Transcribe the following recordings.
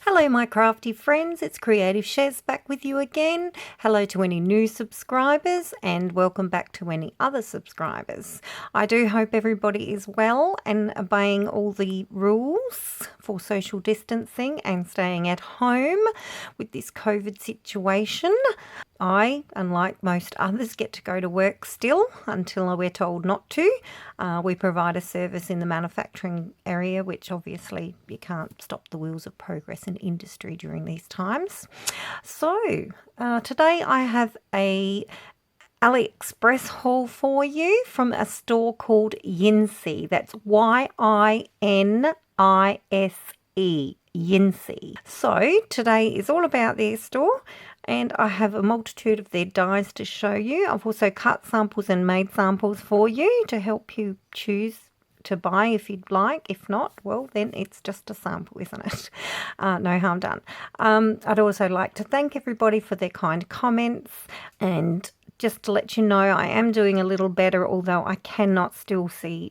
Hello my crafty friends, it's Creative Chez back with you again. Hello to any new subscribers and welcome back to any other subscribers. I do hope everybody is well and obeying all the rules for social distancing and staying at home with this COVID situation. I, unlike most others, get to go to work still until we're told not to. We provide a service in the manufacturing area, which obviously you can't stop the wheels of progress in industry during these times. So today I have a AliExpress haul for you from a store called Yinsi. That's Y-I-N-I-S-E. Yinsi. So today is all about their store and I have a multitude of their dies to show you. I've also cut samples and made samples for you to help you choose to buy if you'd like. If not, well then it's just a sample, isn't it? No harm done. I'd also like to thank everybody for their kind comments, and just to let you know I am doing a little better, although I cannot still see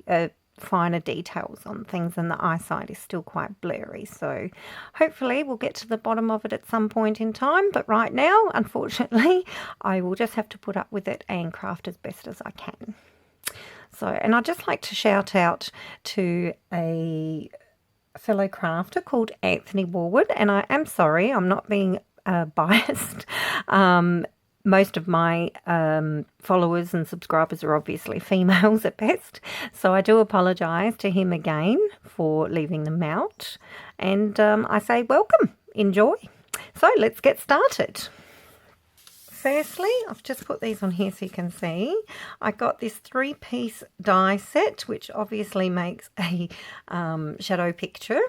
finer details on things and the eyesight is still quite blurry, so hopefully we'll get to the bottom of it at some point in time, but right now unfortunately I will just have to put up with it and craft as best as I can. So, and I'd just like to shout out to a fellow crafter called Anthony Warwood, and I am sorry I'm not being biased. Most of my followers and subscribers are obviously females at best, so I do apologise to him again for leaving them out, and I say welcome, enjoy. So let's get started. Firstly, I've just put these on here so you can see. I got this 3-piece die set, which obviously makes a shadow picture.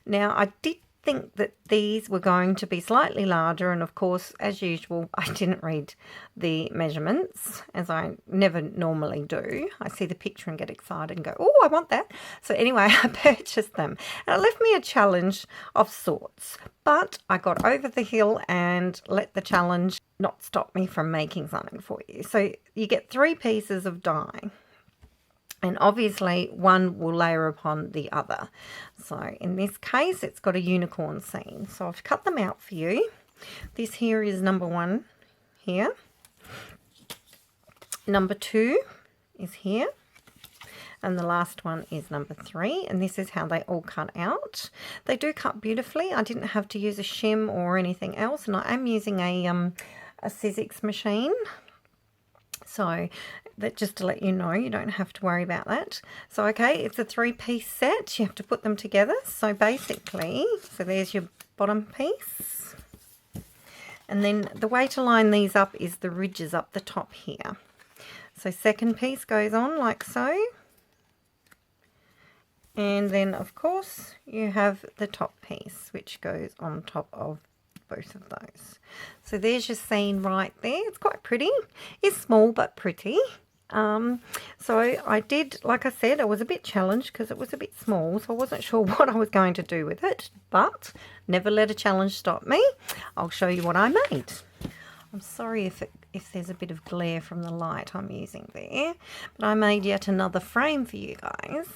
Now, I did think that these were going to be slightly larger, and of course, as usual, I didn't read the measurements, as I never normally do. I see the picture and get excited and go, oh, I want that. So anyway, I purchased them, and it left me a challenge of sorts, but I got over the hill and let the challenge not stop me from making something for you. So you get 3 pieces of die, and obviously one will layer upon the other. So in this case, it's got a unicorn scene. So I've cut them out for you. This here is number 1 here. Number 2 is here. And the last one is number 3. And this is how they all cut out. They do cut beautifully. I didn't have to use a shim or anything else. And I am using a Sizzix machine. So that, just to let you know, you don't have to worry about that. So okay, it's a 3-piece set. You have to put them together. So basically, so there's your bottom piece. And then the way to line these up is the ridges up the top here. So second piece goes on like so. And then of course you have the top piece, which goes on top of both of those. So there's your scene right there. It's quite pretty. It's small but pretty. So I did, like I said, I was a bit challenged because it was a bit small, so I wasn't sure what I was going to do with it, but never let a challenge stop me. I'll show you what I made. I'm sorry if there's a bit of glare from the light I'm using there, but I made yet another frame for you guys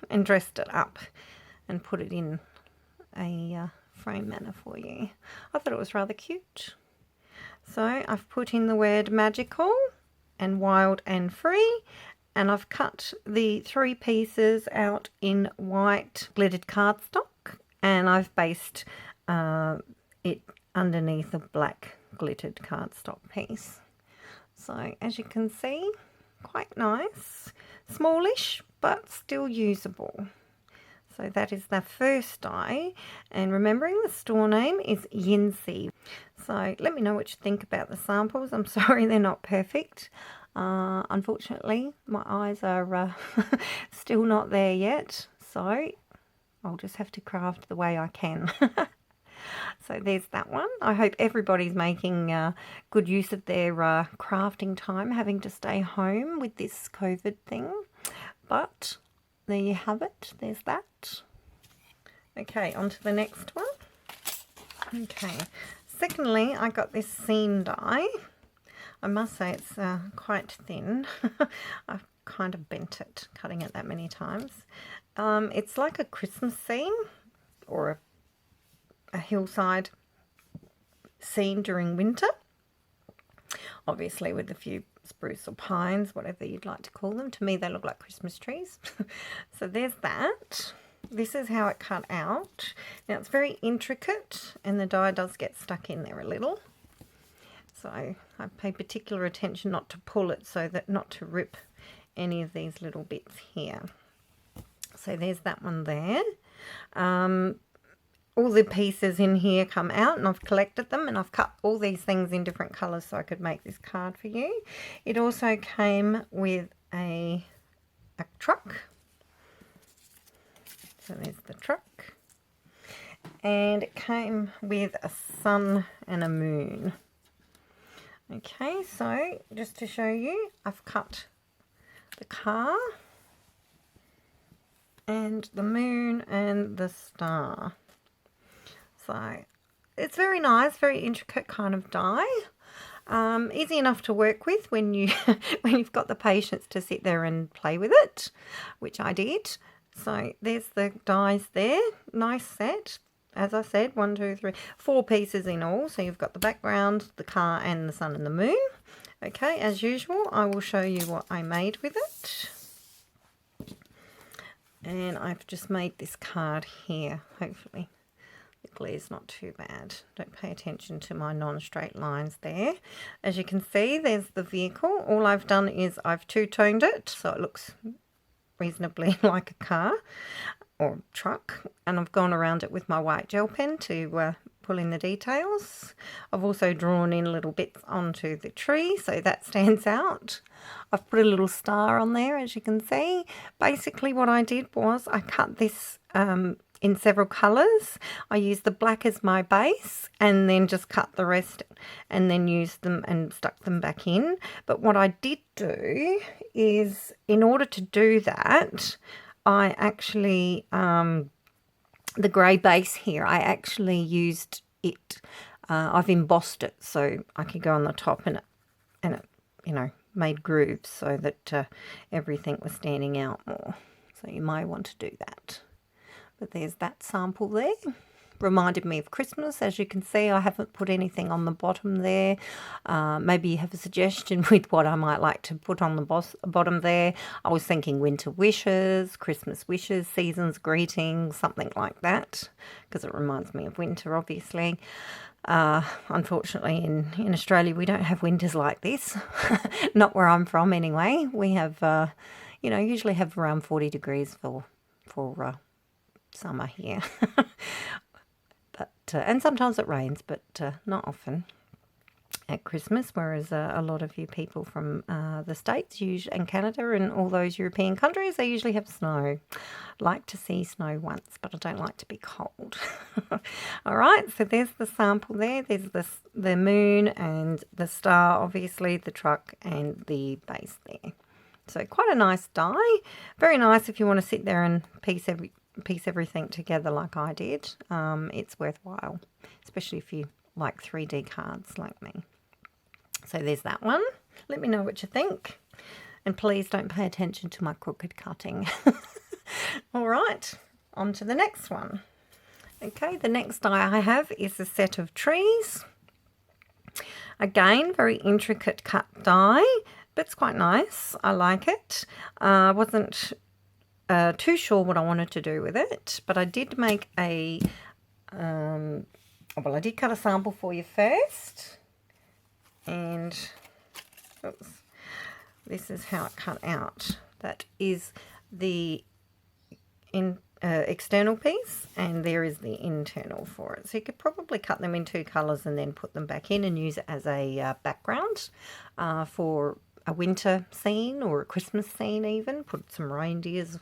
and dressed it up and put it in a frame manner for you. I thought it was rather cute. So I've put in the word magical and wild and free, and I've cut the 3 pieces out in white glittered cardstock, and I've based it underneath a black glittered cardstock piece. So as you can see, quite nice, smallish but still usable. So that is the first die, and remembering the store name is Yinsi. So let me know what you think about the samples. I'm sorry they're not perfect. Unfortunately, my eyes are still not there yet, so I'll just have to craft the way I can. So there's that one. I hope everybody's making good use of their crafting time, having to stay home with this COVID thing. But there you have it. There's that. Okay, on to the next one. Okay. Secondly, I got this scene die. I must say it's quite thin. I've kind of bent it, cutting it that many times. It's like a Christmas scene or a a hillside scene during winter, obviously with a few spruce or pines, whatever you'd like to call them. To me they look like Christmas trees. So there's that. This is how it cut out. Now it's very intricate and the die does get stuck in there a little, so I pay particular attention not to pull it, so that not to rip any of these little bits here. So there's that one there. All the pieces in here come out and I've collected them, and I've cut all these things in different colours so I could make this card for you. It also came with a truck. So there's the truck. And it came with a sun and a moon. Okay, so just to show you, I've cut the car and the moon and the star. So it's very nice, very intricate kind of die. Easy enough to work with when you when you've got the patience to sit there and play with it, which I did. So there's the dies there, nice set. As I said, 1, 2, 3, 4 pieces in all. So you've got the background, the car, and the sun and the moon. Okay, as usual, I will show you what I made with it. And I've just made this card here, hopefully. The glue's not too bad. Don't pay attention to my non-straight lines there. As you can see, there's the vehicle. All I've done is I've two-toned it so it looks reasonably like a car or truck, and I've gone around it with my white gel pen to pull in the details. I've also drawn in little bits onto the tree so that stands out. I've put a little star on there, as you can see. Basically what I did was I cut this in several colours. I used the black as my base and then just cut the rest and then used them and stuck them back in. But what I did do is, in order to do that, I actually, the grey base here, I actually used it, I've embossed it so I could go on the top, and it you know, made grooves so that everything was standing out more. So you might want to do that. But there's that sample there. Reminded me of Christmas. As you can see, I haven't put anything on the bottom there. Maybe you have a suggestion with what I might like to put on the bottom there. I was thinking winter wishes, Christmas wishes, season's greetings, something like that, because it reminds me of winter, obviously. Unfortunately, in Australia, we don't have winters like this. Not where I'm from, anyway. We have, you know, usually have around 40 degrees for summer here. But and sometimes it rains, but not often at Christmas, whereas a lot of you people from the States and Canada and all those European countries, they usually have snow. Like to see snow once, but I don't like to be cold. All right, so there's the sample there. There's the moon and the star, obviously, the truck and the base there. So quite a nice die. Very nice if you want to sit there and piece everything together like I did. It's worthwhile, especially if you like 3D cards like me. So there's that one. Let me know what you think, and please don't pay attention to my crooked cutting. All right, on to the next one. Okay, the next die I have is a set of trees. Again, very intricate cut die, but it's quite nice. I like it. I wasn't too sure what I wanted to do with it, but I did make a, well, I did cut a sample for you first, and oops, this is how it cut out. That is the external piece, and there is the internal for it. So you could probably cut them in 2 colours and then put them back in and use it as a background for a winter scene or a Christmas scene even. Put some reindeers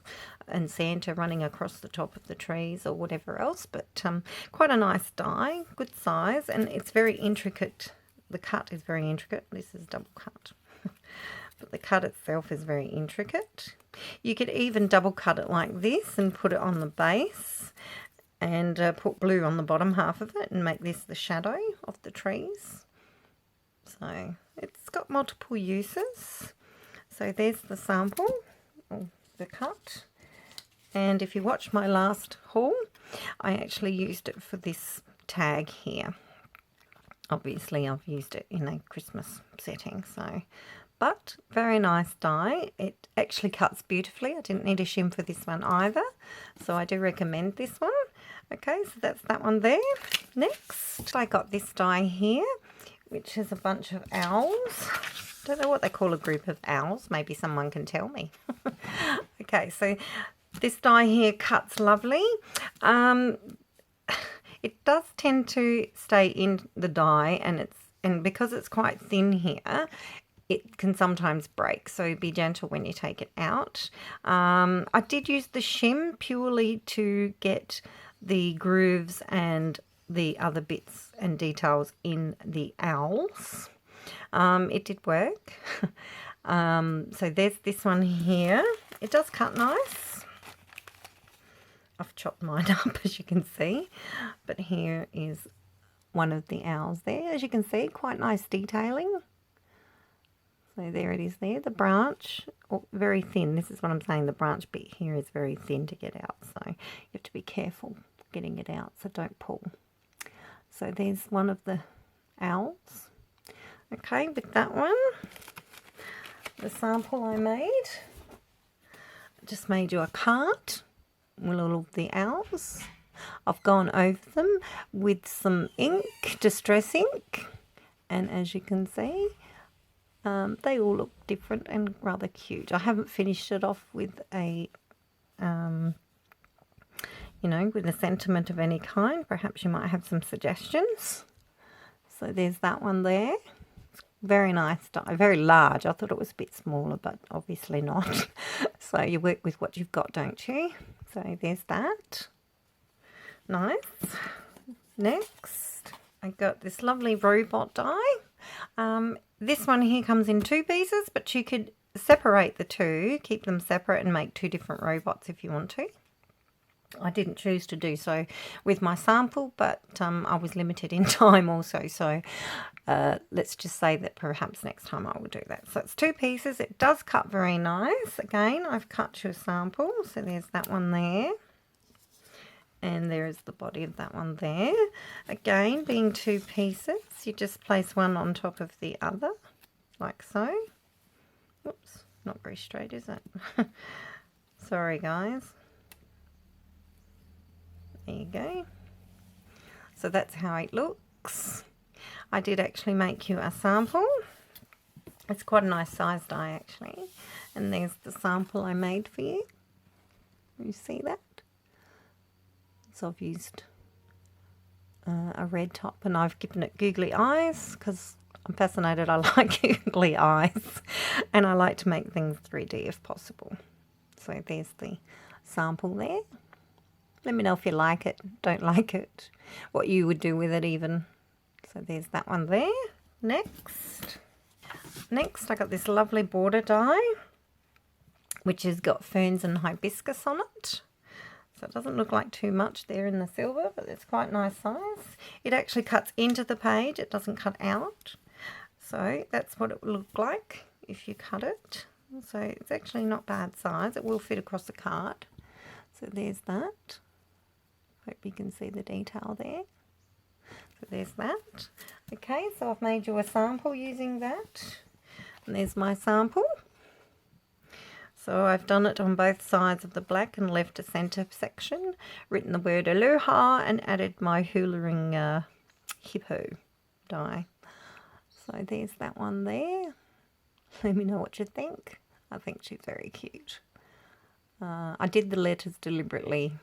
and Santa running across the top of the trees or whatever else. But quite a nice die, good size, and it's very intricate. The cut is very intricate. This is double cut. But the cut itself is very intricate. You could even double cut it like this and put it on the base and put blue on the bottom half of it and make this the shadow of the trees. So it's got multiple uses. So there's the sample, or the cut. And if you watch my last haul, I actually used it for this tag here. Obviously I've used it in a Christmas setting, so, but very nice die. It actually cuts beautifully. I didn't need a shim for this one either, so I do recommend this one. Okay, so that's that one there. Next, I got this die here, which is a bunch of owls. Don't know what they call a group of owls. Maybe someone can tell me. Okay, so this die here cuts lovely. It does tend to stay in the die, and because it's quite thin here, it can sometimes break, so be gentle when you take it out. I did use the shim purely to get the grooves and the other bits and details in the owls. It did work. So there's this one here. It does cut nice. I've chopped mine up, as you can see, but here is one of the owls there. As you can see, quite nice detailing. So there it is there, the branch, very thin. This is what I'm saying, the branch bit here is very thin to get out, so you have to be careful getting it out, so don't pull. So there's one of the owls. Okay, with that one, the sample I made, I just made you a card with all of the owls. I've gone over them with some ink, distress ink, and as you can see, they all look different and rather cute. I haven't finished it off with a, you know, with a sentiment of any kind. Perhaps you might have some suggestions. So there's that one there. Very nice die, very large. I thought it was a bit smaller, but obviously not. So you work with what you've got, don't you? So there's that. Nice. Next, I got this lovely robot die. This one here comes in 2 pieces, but you could separate the two, keep them separate and make 2 different robots if you want to. I didn't choose to do so with my sample, but I was limited in time also, so let's just say that perhaps next time I will do that. So it's 2 pieces. It does cut very nice. Again, I've cut your sample, so there's that one there. And there is the body of that one there. Again, being 2 pieces, you just place one on top of the other, like so. Whoops, not very straight, is it? Sorry, guys. There you go. So that's how it looks. I did actually make you a sample. It's quite a nice size die, actually. And there's the sample I made for you. You see that? So I've used a red top, and I've given it googly eyes because I'm fascinated. I like googly eyes, and I like to make things 3D if possible. So there's the sample there. Let me know if you like it, don't like it, what you would do with it even. So there's that one there. Next I got this lovely border die, which has got ferns and hibiscus on it. So it doesn't look like too much there in the silver, but it's quite nice size. It actually cuts into the page, it doesn't cut out. So that's what it will look like if you cut it. So it's actually not bad size, it will fit across the card. So there's that. Hope you can see the detail there. So there's that. Okay, so I've made you a sample using that. And there's my sample. So I've done it on both sides of the black and left a centre section, written the word Aloha and added my hula-ring hippo die. So there's that one there. Let me know what you think. I think she's very cute. I did the letters deliberately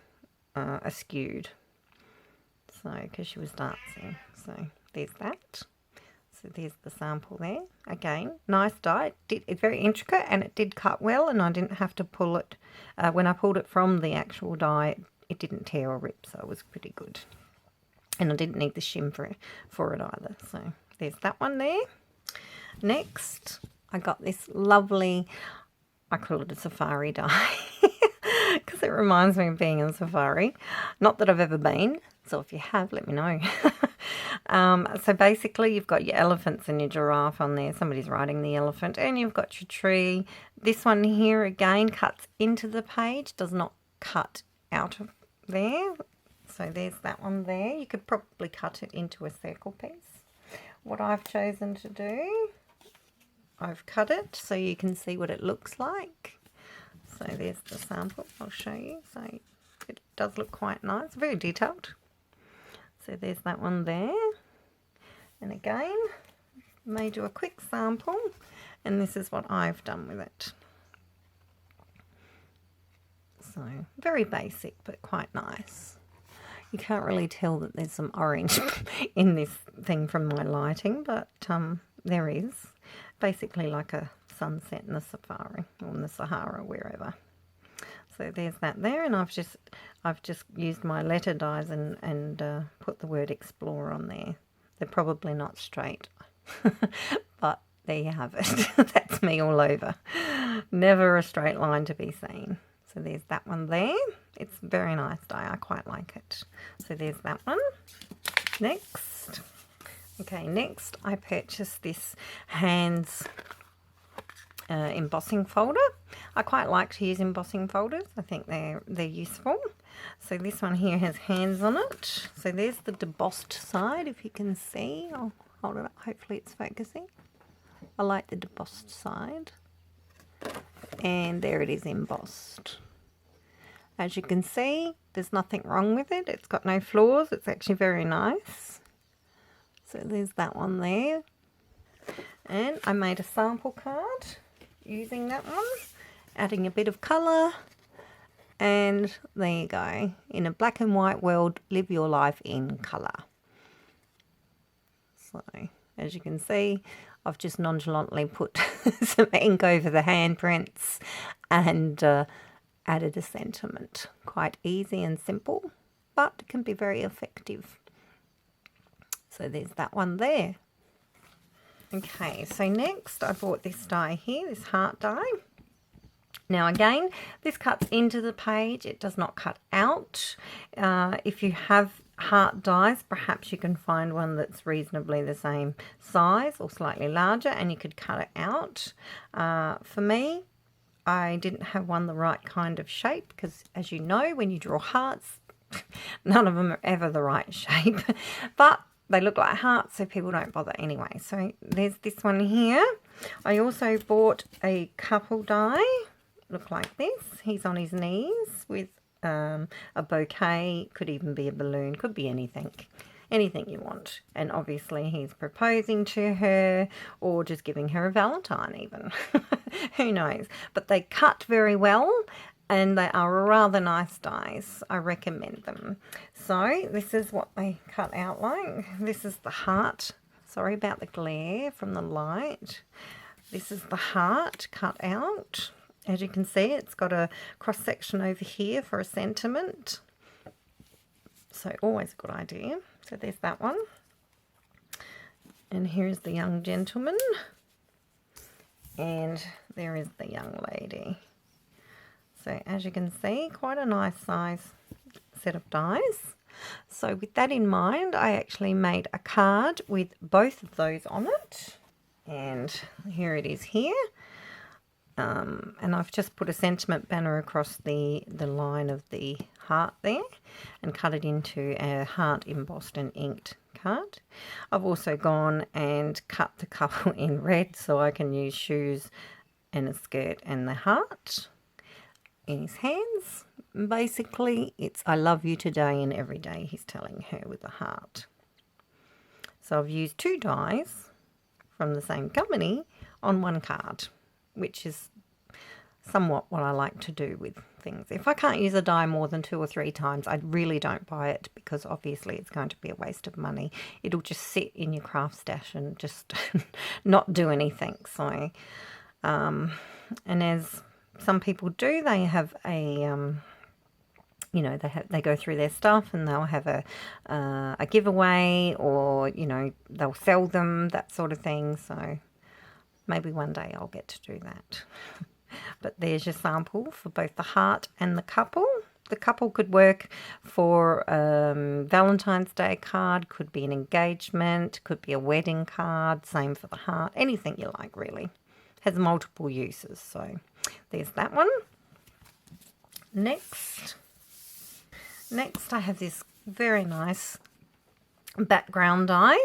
askewed, so because she was dancing. So there's that. So there's the sample there. Again, nice die. It's very intricate and it did cut well, and I didn't have to pull it. When I pulled it from the actual die, it didn't tear or rip, so it was pretty good. And I didn't need the shim for it either. So there's that one there. Next, I got this lovely, I call it a safari die, because it reminds me of being in a safari. Not that I've ever been, so if you have, let me know. So basically you've got your elephants and your giraffe on there. Somebody's riding the elephant, and you've got your tree. This one here again cuts into the page, does not cut out of there. So there's that one there. You could probably cut it into a circle piece. What I've chosen to do, I've cut it so you can see what it looks like. So there's the sample, I'll show you. So it does look quite nice, very detailed. So there's that one there. And again, made you a quick sample, and this is what I've done with it. So very basic, but quite nice. You can't really tell that there's some orange in this thing from my lighting, but there is. Basically like a sunset in the safari, or in the Sahara, wherever. So there's that there, and I've just used my letter dies and put the word explore on there. They're probably not straight, but there you have it. That's me all over. Never a straight line to be seen. So there's that one there. It's a very nice die. I quite like it. So there's that one. Next. Okay, next I purchased this hands embossing folder. I quite like to use embossing folders. I think they're useful. So this one here has hands on it. So there's the debossed side, if you can see. I'll hold it up. Hopefully it's focusing. I like the debossed side. And there it is embossed. As you can see, there's nothing wrong with it. It's got no flaws. It's actually very nice. So there's that one there. And I made a sample card using that one, adding a bit of colour. And there you go. In a black and white world, live your life in colour. So as you can see, I've just nonchalantly put some ink over the handprints and added a sentiment. Quite easy and simple, but it can be very effective. So there's that one there. Okay, so next I bought this die here, this heart die. Now again, this cuts into the page, it does not cut out. If you have heart dies, perhaps you can find one that's reasonably the same size or slightly larger, and you could cut it out. For me, I didn't have one the right kind of shape, because as you know, when you draw hearts, none of them are ever the right shape, but they look like hearts, so people don't bother anyway. So there's this one here. I also bought a couple die, look like this. He's on his knees with a bouquet, could even be a balloon, could be anything you want. And obviously he's proposing to her, or just giving her a Valentine even. Who knows? But they cut very well, and they are rather nice dies. I recommend them. So this is what they cut out like. This is the heart. Sorry about the glare from the light. This is the heart cut out. As you can see, it's got a cross section over here for a sentiment. So always a good idea. So there's that one. And here's the young gentleman. And there is the young lady. So as you can see, quite a nice size set of dies. So with that in mind, I actually made a card with both of those on it. And here it is here. And I've just put a sentiment banner across the line of the heart there and cut it into a heart embossed and inked card. I've also gone and cut the couple in red so I can use shoes and a skirt and the heart in his hands. Basically, it's I love you today and every day, he's telling her with the heart. So I've used two dies from the same company on one card, which is somewhat what I like to do with things. If I can't use a die more than 2 or 3 times, I really don't buy it, because obviously it's going to be a waste of money. It'll just sit in your craft stash and just not do anything. So, and as some people do, they have a you know, they go through their stuff and they'll have a giveaway, or you know, they'll sell them, that sort of thing. So maybe one day I'll get to do that. But there's your sample for both the heart and the couple. The couple could work for Valentine's Day card, could be an engagement, could be a wedding card, same for the heart, anything you like really. Has multiple uses, so there's that one. Next I have this Very nice background die,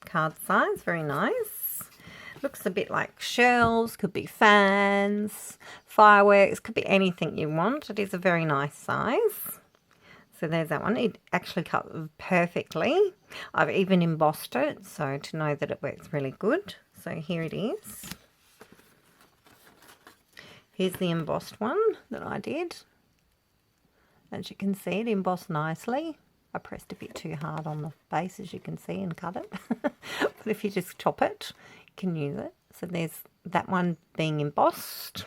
card size, very nice. Looks a bit like shells, could be fans, fireworks, could be anything you want. It is a very nice size. So there's that one. It actually cut perfectly. I've even embossed it, so to know that it works really good. So here it is. Here's the embossed one that I did. As you can see, it embossed nicely. I pressed a bit too hard on the base, as you can see, and cut it. But if you just chop it, you can use it. So there's that one being embossed.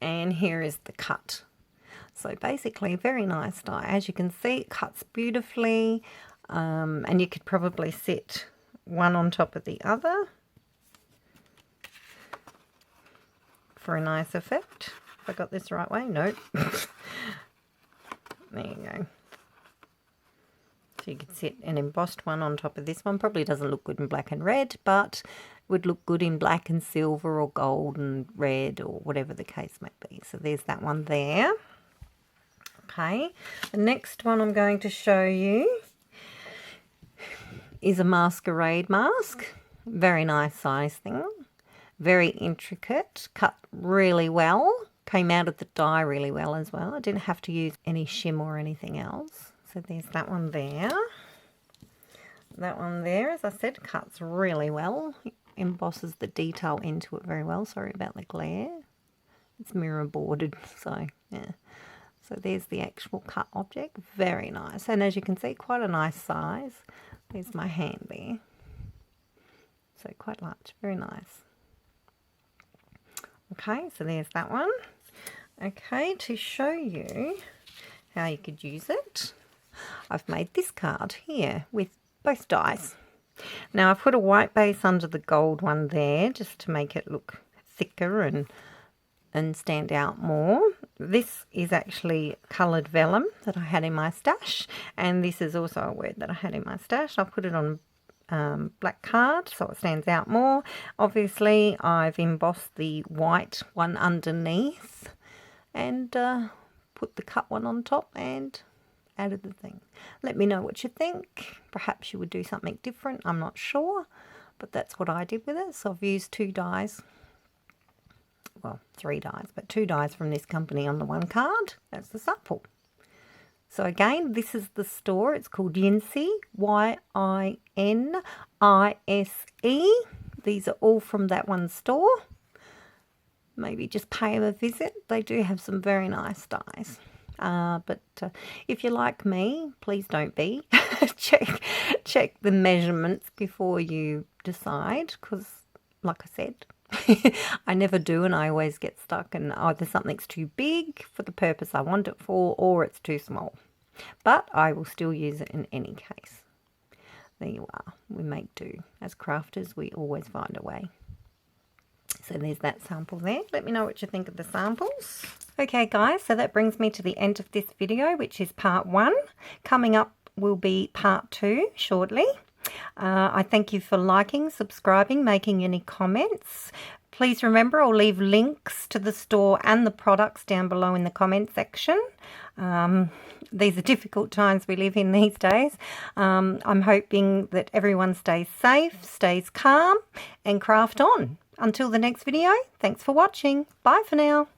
And here is the cut. So basically a very nice die. As you can see, it cuts beautifully, and you could probably sit one on top of the other for a nice effect. If I got this the right way? Nope. There you go. So you could sit an embossed one on top of this one. Probably doesn't look good in black and red, but would look good in black and silver or gold and red or whatever the case may be. So there's that one there. Okay, the next one I'm going to show you is a Masquerade mask. Very nice size thing. Very intricate, cut really well. Came out of the die really well as well. I didn't have to use any shim or anything else. So there's that one there. That one there, as I said, cuts really well. It embosses the detail into it very well. Sorry about the glare. It's mirror boarded, so yeah. So there's the actual cut object. Very nice. And as you can see, quite a nice size. There's my hand there. So quite large. Very nice. Okay, so there's that one. Okay, to show you how you could use it, I've made this card here with both dies. Now I've put a white base under the gold one there just to make it look thicker and stand out more. This is actually coloured vellum that I had in my stash, and this is also a word that I had in my stash. I put it on black card so it stands out more. Obviously I've embossed the white one underneath and put the cut one on top and added the thing. Let me know what you think. Perhaps you would do something different, I'm not sure, but that's what I did with it. So I've used 2 dies. Well, 3 dies, but 2 dies from this company on the one card. That's the sample. So again, this is the store. It's called Yinse, Y-I-N-I-S-E. These are all from that one store. Maybe just pay them a visit. They do have some very nice dies. But if you're like me, please don't be. check the measurements before you decide, because like I said, I never do, and I always get stuck, and either something's too big for the purpose I want it for, or it's too small. But I will still use it in any case. There you are. We make do. As crafters, we always find a way. So there's that sample there. Let me know what you think of the samples. Okay guys, so that brings me to the end of this video, which is part 1. Coming up will be part 2 shortly. I thank you for liking, subscribing, making any comments. Please remember, I'll leave links to the store and the products down below in the comment section. These are difficult times we live in these days. I'm hoping that everyone stays safe, stays calm, and craft on. Until the next video, thanks for watching. Bye for now.